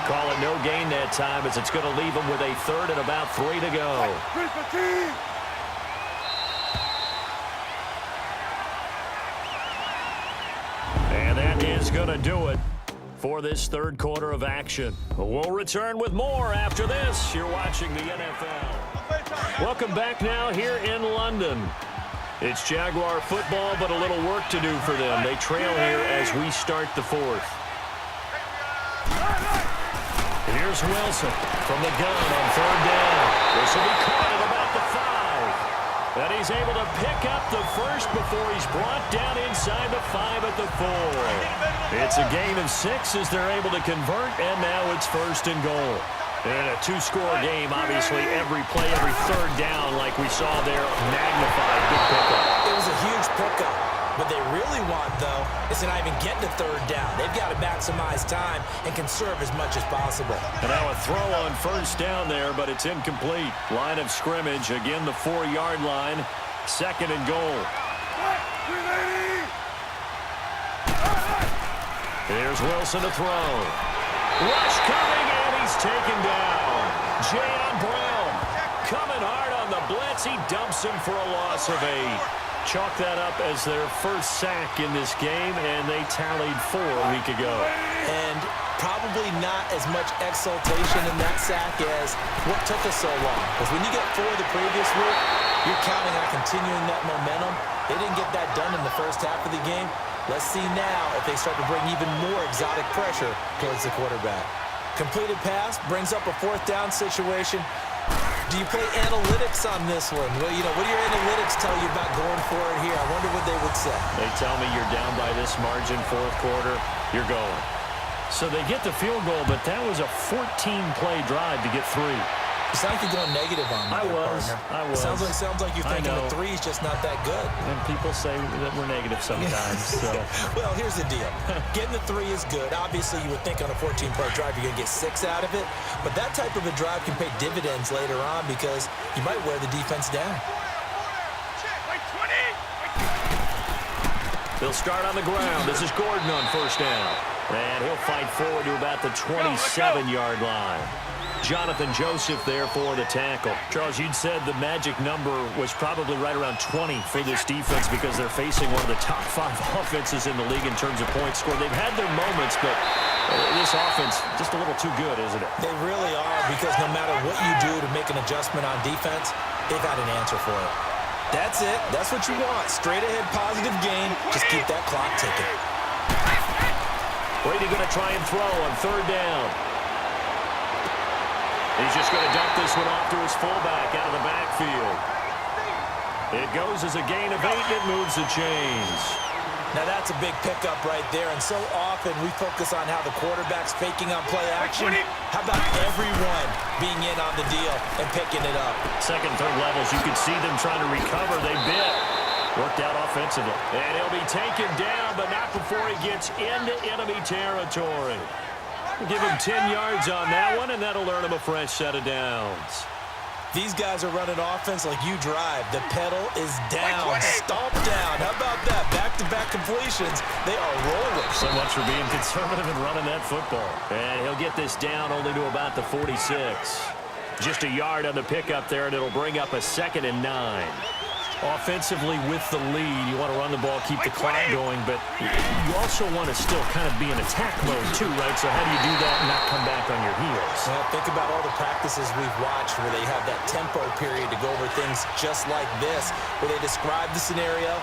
Call it no gain that time as it's going to leave him with a 3rd and about 3 to go. And that is going to do it for this 3rd quarter of action. We'll return with more after this. You're watching the NFL. Welcome back now here in London. It's Jaguar football, but a little work to do for them. They trail here as we start the 4th. Here's Wilson from the gun on third down. This will be caught at about the 5. And he's able to pick up the first before he's brought down inside the 5 at the 4. It's a gain of 6 as they're able to convert, and now it's first and goal. In a two-score game, obviously, every play, every third down, like we saw there, magnified. Big pickup. It was a huge pickup. What they really want, though, is to not even get to third down. They've got to maximize time and conserve as much as possible. And now a throw on first down there, but it's incomplete. Line of scrimmage, again the 4-yard line. Second and goal. Here's Wilson to throw. Rush coming, and he's taken down. J.on Brown coming hard on the blitz. He dumps him for a loss of 8. Chalk that up as their first sack in this game, and they tallied 4 a week ago. And probably not as much exultation in that sack as what took us so long. Because when you get 4 the previous week, you're counting on continuing that momentum. They didn't get that done in the first half of the game. Let's see now if they start to bring even more exotic pressure towards the quarterback. Completed pass brings up a 4th down situation. Do you play analytics on this one? Well, what do your analytics tell you about going for it here? I wonder what they would say. They tell me you're down by this margin, 4th quarter, you're going. So they get the field goal, but that was a 14-play drive to get 3. It's like you're going negative on me. I was. Sounds like you're thinking the 3 is just not that good. And people say that we're negative sometimes. So. Well, here's the deal. Getting the 3 is good. Obviously, you would think on a 14-play drive you're going to get 6 out of it. But that type of a drive can pay dividends later on because you might wear the defense down. They'll start on the ground. This is Gordon on first down. And he'll fight forward to about the 27-yard line. Jonathan Joseph there for the tackle. Charles, you'd said the magic number was probably right around 20 for this defense because they're facing one of the top 5 offenses in the league in terms of points scored. They've had their moments, but this offense just a little too good, isn't it? They really are because no matter what you do to make an adjustment on defense, they've got an answer for it. That's it. That's what you want. Straight ahead positive gain. Just keep that clock ticking. Brady going to try and throw on third down. He's just going to dump this one off to his fullback out of the backfield. It goes as a gain of 8, and it moves the chains. Now that's a big pickup right there, and so often we focus on how the quarterback's faking on play action. How about everyone being in on the deal and picking it up? Second, third levels, you can see them trying to recover. They bit. Worked out offensively. And he'll be taken down, but not before he gets into enemy territory. Give him 10 yards on that one, and that'll earn him a fresh set of downs. These guys are running offense like you drive. The pedal is down, stomp down. How about that? Back-to-back completions. They are rolling. So much for being conservative and running that football. And he'll get this down only to about the 46. Just a yard on the pickup there, and it'll bring up a 2nd and 9. Offensively with the lead, you want to run the ball, keep the clock going, but you also want to still kind of be in attack mode too, right? So how do you do that and not come back on your heels? Well, think about all the practices we've watched where they have that tempo period to go over things just like this, where they describe the scenario,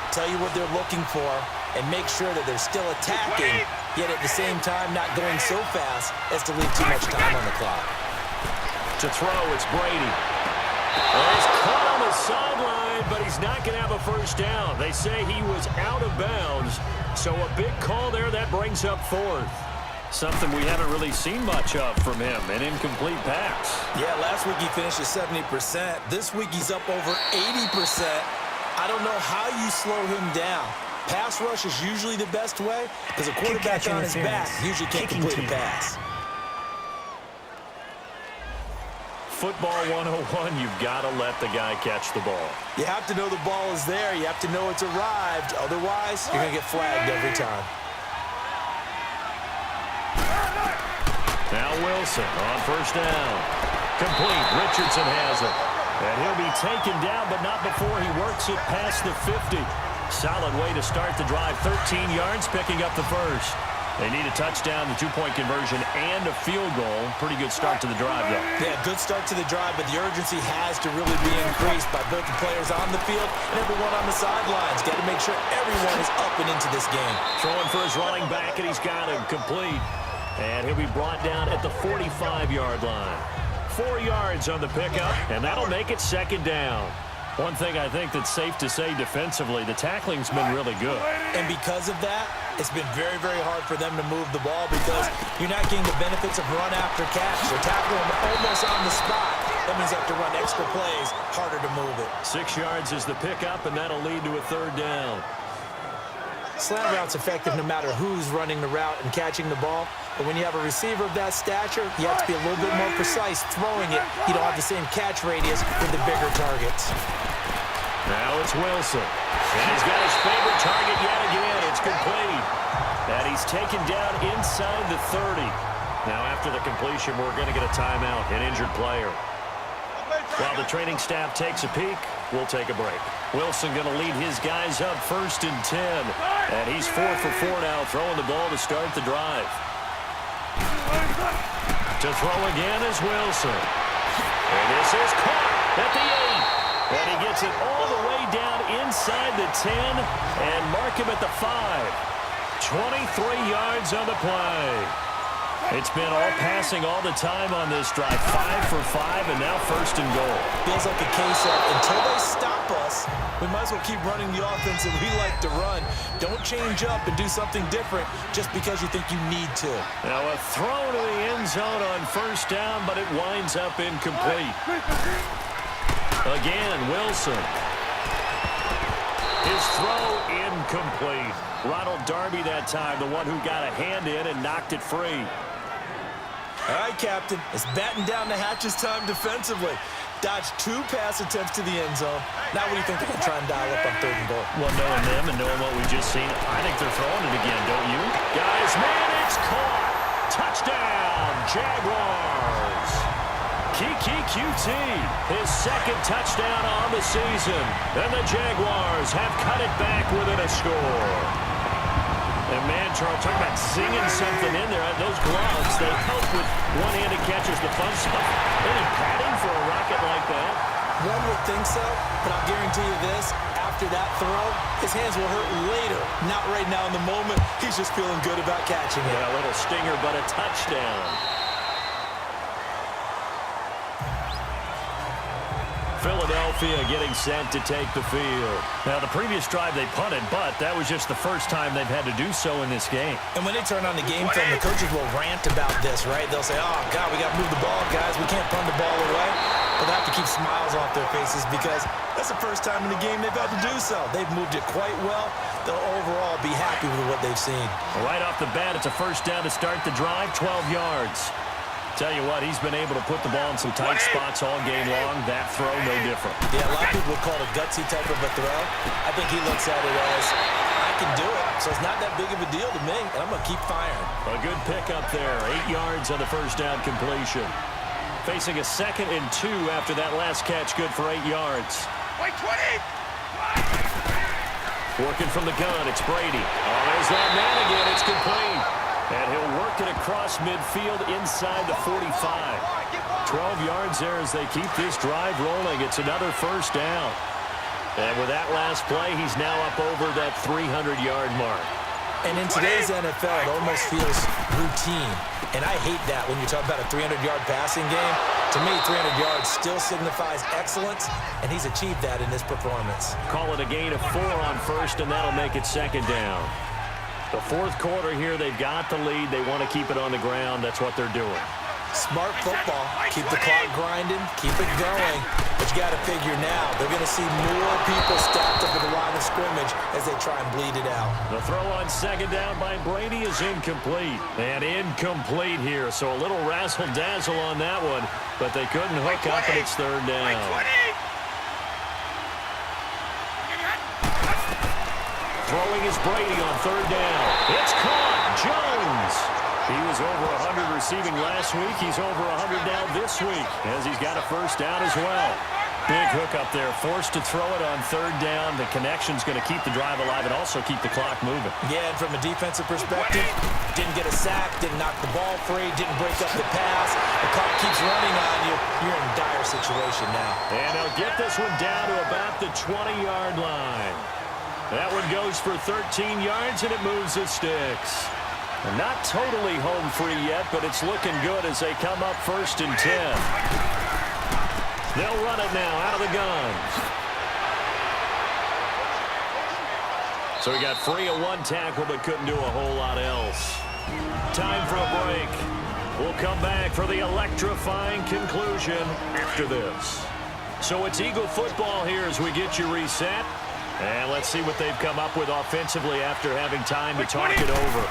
tell you what they're looking for, and make sure that they're still attacking, yet at the same time not going so fast as to leave too much time on the clock. To throw, it's Brady. He's caught on the sideline, but he's not going to have a first down. They say he was out of bounds, so a big call there. That brings up 4th. Something we haven't really seen much of from him, an incomplete pass. Yeah, last week he finished at 70%. This week he's up over 80%. I don't know how you slow him down. Pass rush is usually the best way because a quarterback on his back usually can't complete a pass. Football 101, you've got to let the guy catch the ball. You have to know the ball is there. You have to know it's arrived. Otherwise, you're going to get flagged every time. Now Wilson on first down. Complete. Richardson has it. And he'll be taken down, but not before he works it past the 50. Solid way to start the drive. 13 yards, picking up the first. They need a touchdown, the 2-point conversion, and a field goal. Pretty good start to the drive, though. Yeah, good start to the drive, but the urgency has to really be increased by both the players on the field and everyone on the sidelines. Got to make sure everyone is up and into this game. Throwing for his running back, and he's got him complete. And he'll be brought down at the 45-yard line. 4 yards on the pickup, and that'll make it second down. One thing I think that's safe to say defensively, the tackling's been really good. And because of that, it's been very, very hard for them to move the ball because you're not getting the benefits of run after catch. They're tackling them almost on the spot. That means they have to run extra plays, harder to move it. 6 yards is the pickup, and that'll lead to a third down. Slant route's effective no matter who's running the route and catching the ball. But when you have a receiver of that stature, you have to be a little bit more precise throwing it. You don't have the same catch radius with the bigger targets. Now it's Wilson. And he's got his favorite target yet again. It's complete. And he's taken down inside the 30. Now after the completion, we're going to get a timeout, an injured player. While the training staff takes a peek, we'll take a break. Wilson going to lead his guys up 1st and 10. And he's 4 for 4 now, throwing the ball to start the drive. To throw again is Wilson. And this is caught at the 8. And he gets it all the way down inside the 10 and mark him at the 5. 23 yards on the play. It's been all passing all the time on this drive. 5 for 5, and now 1st and goal. Feels like a case of until they stop us, we might as well keep running the offense that we like to run. Don't change up and do something different just because you think you need to. Now a throw to the end zone on 1st down, but it winds up incomplete. Again, Wilson. His throw incomplete. Ronald Darby that time, the one who got a hand in and knocked it free. All right, Captain. It's batten down the hatches time defensively. Dodged 2 pass attempts to the end zone. Now what do you think they're going to try and dial up on 3rd and goal? Well, knowing them and knowing what we just seen, I think they're throwing it again, don't you? Guys, man, it's caught. Touchdown, Jaguars. Kiki QT, his 2nd touchdown on the season. And the Jaguars have cut it back within a score. And man, Charles, talking about singing something in there. Those gloves, they help with one-handed catches, the fun stuff. Any padding for a rocket like that? One would think so, but I'll guarantee you this. After that throw, his hands will hurt later. Not right now in the moment. He's just feeling good about catching it. Yeah, a little stinger, but a touchdown. Philadelphia getting set to take the field. Now, the previous drive they punted, but that was just the first time they've had to do so in this game. And when they turn on the game film, the coaches will rant about this, right? They'll say, oh, God, we got to move the ball, guys. We can't punt the ball away. But they have to keep smiles off their faces because that's the first time in the game they've had to do so. They've moved it quite well. They'll overall be happy with what they've seen. Right off the bat, it's a 1st down to start the drive, 12 yards. Tell you what, he's been able to put the ball in some tight spots all game long. That throw, no different. Yeah, a lot of people would call it a gutsy type of a throw. I think he looks at it as, I can do it, so it's not that big of a deal to me, and I'm going to keep firing. A good pickup there, 8 yards on the 1st down completion. Facing a 2nd and 2 after that last catch, good for 8 yards. Wait, 20! Working from the gun, it's Brady. Oh, there's that man again, it's complete. And he'll work it across midfield inside the 45. 12 yards there as they keep this drive rolling. It's another 1st down. And with that last play, he's now up over that 300-yard mark. And in today's NFL, it almost feels routine. And I hate that when you talk about a 300-yard passing game. To me, 300 yards still signifies excellence, and he's achieved that in this performance. Call it a gain of 4 on 1st, and that'll make it 2nd down. The 4th quarter here, they've got the lead. They want to keep it on the ground. That's what they're doing. Smart football. Keep the clock grinding. Keep it going. But you got to figure now, they're going to see more people stacked up at the line of scrimmage as they try and bleed it out. The throw on 2nd down by Brady is incomplete. And incomplete here. So a little razzle-dazzle on that one. But they couldn't hook up, and it's 3rd down. Throwing is Brady on 3rd down. It's caught. Jones. He was over 100 receiving last week. He's over 100 now this week as he's got a 1st down as well. Big hook up there. Forced to throw it on 3rd down. The connection's going to keep the drive alive and also keep the clock moving. Yeah, and from a defensive perspective, didn't get a sack, didn't knock the ball free, didn't break up the pass. The clock keeps running on you. You're in a dire situation now. And they'll get this one down to about the 20-yard line. That one goes for 13 yards, and it moves the sticks. Not totally home free yet, but it's looking good as they come up 1st and 10. They'll run it now out of the guns. So he got free of one tackle but couldn't do a whole lot else. Time for a break. We'll come back for the electrifying conclusion after this. So it's Eagle football here as we get you reset. And let's see what they've come up with offensively after having time to talk it over.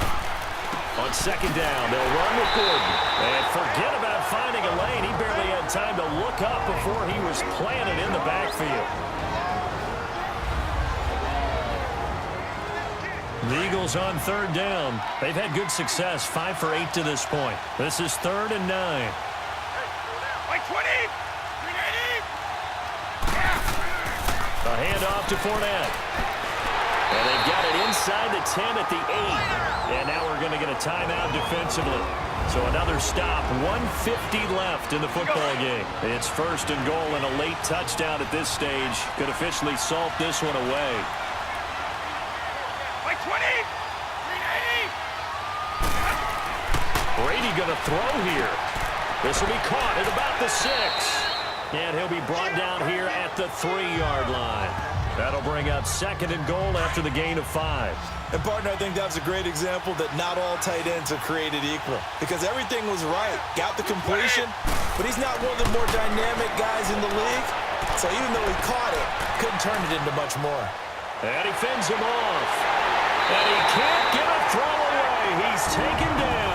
On 2nd down, they'll run with Gordon. And forget about finding a lane. He barely had time to look up before he was planted in the backfield. The Eagles on 3rd down. They've had good success, 5 for 8 to this point. This is 3rd and 9. A handoff to Fournette. And they've got it inside the 10 at the 8. And now we're going to get a timeout defensively. So another stop, 1:50 left in the football game. It's 1st and goal and a late touchdown at this stage. Could officially salt this one away. Brady going to throw here. This will be caught at about the 6. And he'll be brought down here at the 3-yard line. That'll bring up 2nd and goal after the gain of 5. And, partner, I think that was a great example that not all tight ends are created equal. Because everything was right. Got the completion, but he's not one of the more dynamic guys in the league. So even though he caught it, couldn't turn it into much more. And he fends him off. And he can't get a throw away. He's taken down.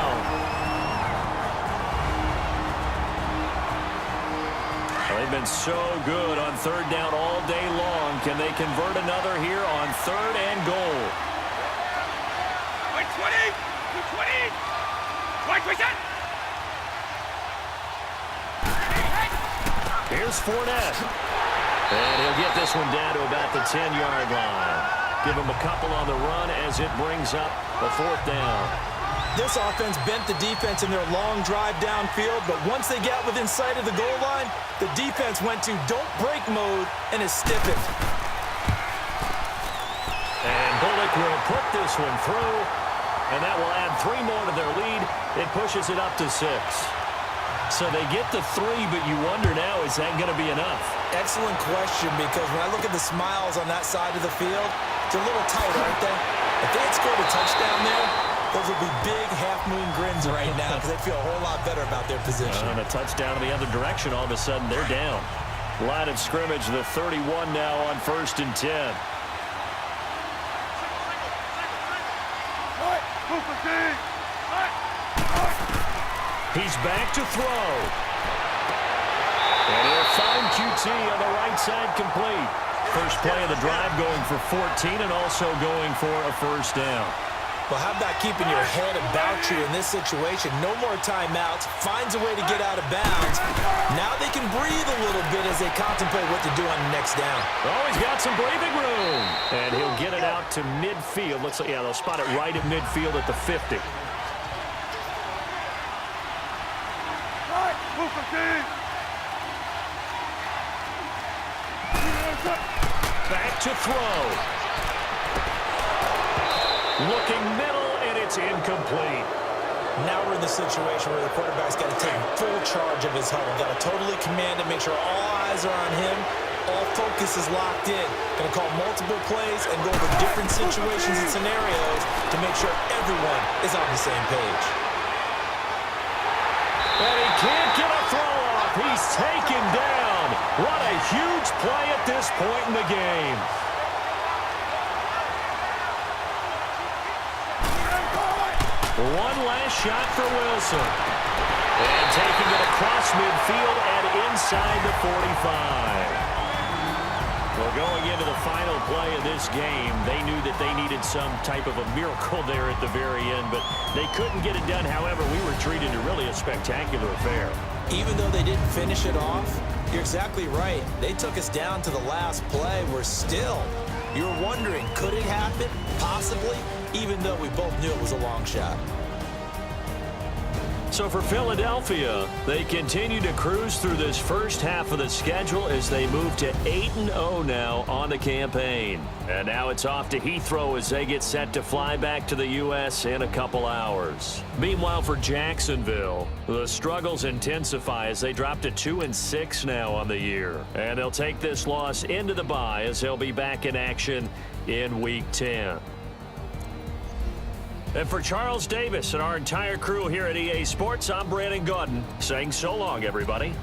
They've been so good on 3rd down all day long. Can they convert another here on 3rd and goal? 20. Here's Fournette. And he'll get this one down to about the 10-yard line. Give him a couple on the run as it brings up the 4th down. This offense bent the defense in their long drive downfield, but once they got within sight of the goal line, the defense went to don't break mode and is stiffened. And Bullock will put this one through, and that will add 3 more to their lead. It pushes it up to 6. So they get the 3, but you wonder now, is that going to be enough? Excellent question, because when I look at the smiles on that side of the field, they're a little tight, aren't they? If they had scored a touchdown there, those would be big half-moon grins right now because they feel a whole lot better about their position. And a touchdown in the other direction, all of a sudden they're down. Line of scrimmage, the 31 now on 1st and 10. He's back to throw. And he'll find QT on the right side complete. First play of the drive going for 14 and also going for a 1st down. Well, how about keeping your head about you in this situation? No more timeouts. Finds a way to get out of bounds. Now they can breathe a little bit as they contemplate what to do on the next down. Oh, he's got some breathing room. And he'll get it out to midfield. Looks like, yeah, they'll spot it right at midfield at the 50. Back to throw. Looking middle, and it's incomplete. Now we're in the situation where the quarterback's got to take full charge of his huddle. Got to totally command it, make sure all eyes are on him. All focus is locked in. Going to call multiple plays and go over different situations and scenarios to make sure everyone is on the same page. And he can't get a throw off. He's taken down. What a huge play at this point in the game. One last shot for Wilson. And taking it across midfield and inside the 45. Well, going into the final play of this game, they knew that they needed some type of a miracle there at the very end, but they couldn't get it done. However, we were treated to really a spectacular affair. Even though they didn't finish it off, you're exactly right. They took us down to the last play. You're wondering, could it happen? Possibly, even though we both knew it was a long shot. So for Philadelphia, they continue to cruise through this first half of the schedule as they move to 8-0 now on the campaign. And now it's off to Heathrow as they get set to fly back to the U.S. in a couple hours. Meanwhile, for Jacksonville, the struggles intensify as they drop to 2-6 now on the year. And they'll take this loss into the bye as they'll be back in action in Week 10. And for Charles Davis and our entire crew here at EA Sports, I'm Brandon Gaudin saying so long, everybody.